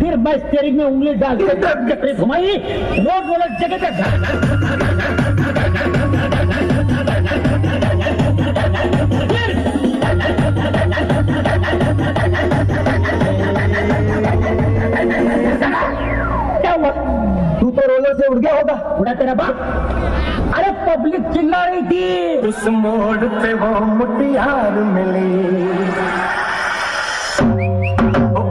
फिर मैं स्टीयरिंग में उंगली डाल के चक्री घुमाई, रोड वाला जगह पे क्या हुआ? तू तो रोलर से उड़ गया होगा। उड़ा तेरा बाप। अरे पब्लिक चिल्ला रही थी। उस मोड़ पे वो मुटियार मिली,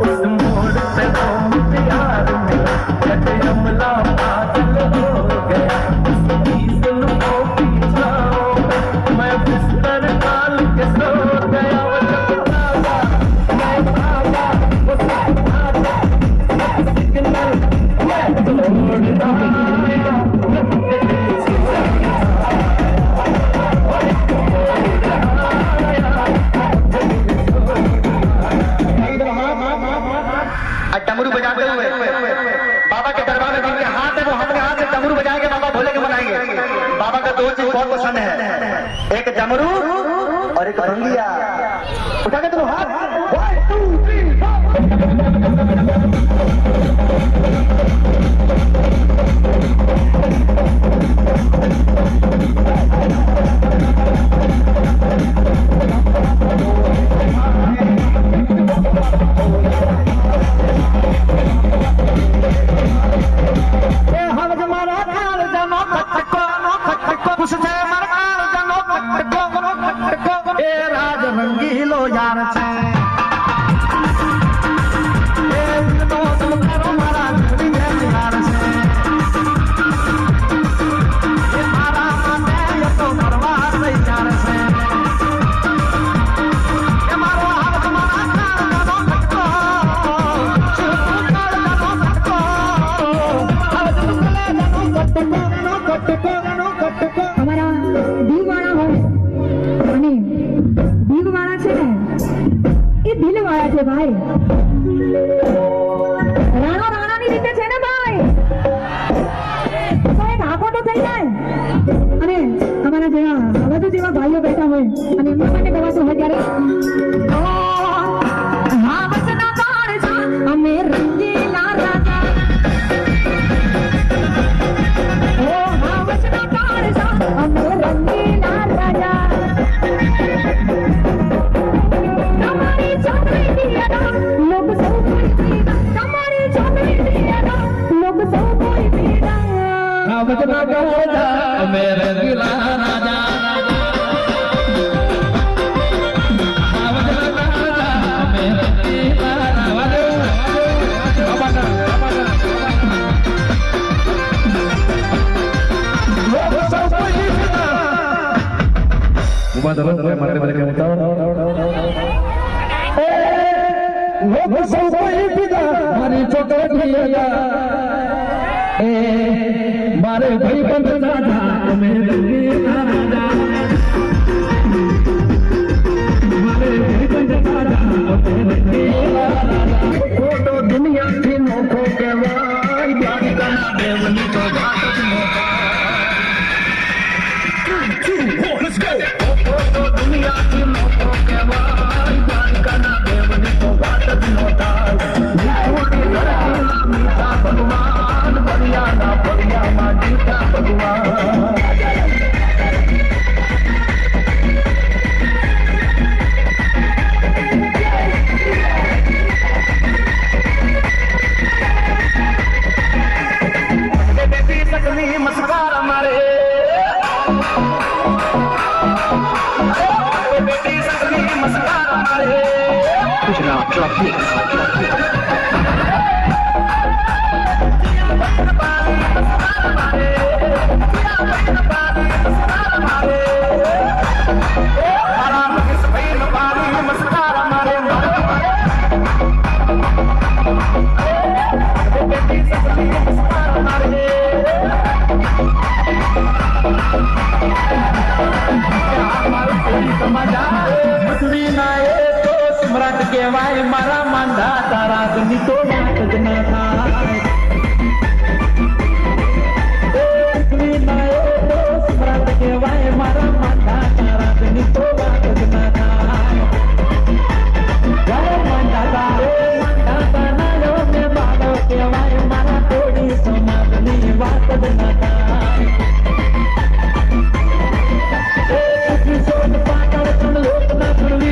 उस मोड़ पे वो मुटियार मिली, जटे हमला पागल हो गया, उसकी जुल्फों की छाँव में मैं बिस्तर डाल के सो गया। वो जब भागा मैं भागा, वो सब भागा, सब सिग्नल मैं तोड़ आया। डमरू बजाते हुए बाबा के दरबार में जिनके हाथ है वो अपने हाथ से डमरू बजाएंगे, बाबा भोले के मनाएंगे। बाबा का दो चीज बहुत पसंद है, एक डमरू और एक भंगिया। उठा के तुम हाथ, 1 2 3 राज रंगीलो यार छे तो तुम करो मारा यार छे मारा माते तो करवा यार छे मारो हाथ तुम्हारा जानो कटको हमारा दीवाना हो અને દીવવાળા છે ને એ દિલવાળા છે ભાઈ. રાણો રાણાની રીતે છે ને ભાઈ, તો એક આખો તો થઈ જાય. અને અમારા જેવા બધું જેવા ભાઈઓ બેઠા હોય અને એમના માટે ગવાતું હોય ત્યારે હા વચના પાડે છે અમે રંગીલા રાજા. ઓ હા વચના પાડે છે અમે રંગીલા રાજા. मेरे दिला राजा मारे भाई बंद दादा तुम्हें रंगे राजा मारे भाई बंद दादा तुम्हें रंगे फोटो दुनिया की नोखो के वाई बात करना देवनी तो बात मोटा फोटो दुनिया की नोखो के वाई बात करना देवनी तो बात मोटा भगवान बढ़िया ना बढ़िया माटी का भगवान बेटी सकली मस्कार मारे बेटी सकली मस्कार मारे सम्राट केवाय मारा मांधा तारा गनी तो नाट जना थाय सम्राट केवाय मारा मांधा तारा गनी तो नाट जना थाय मांधा ताना लो में बालो केवाय मारा थोड़ी समाजनी वात जना थाय सोन पाकड़ सुन लोक ना सुनवी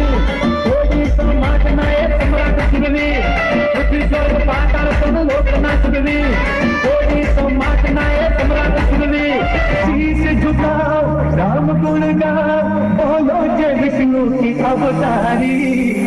राम गुण गाओ बोलो जय विष्णु की अवतारी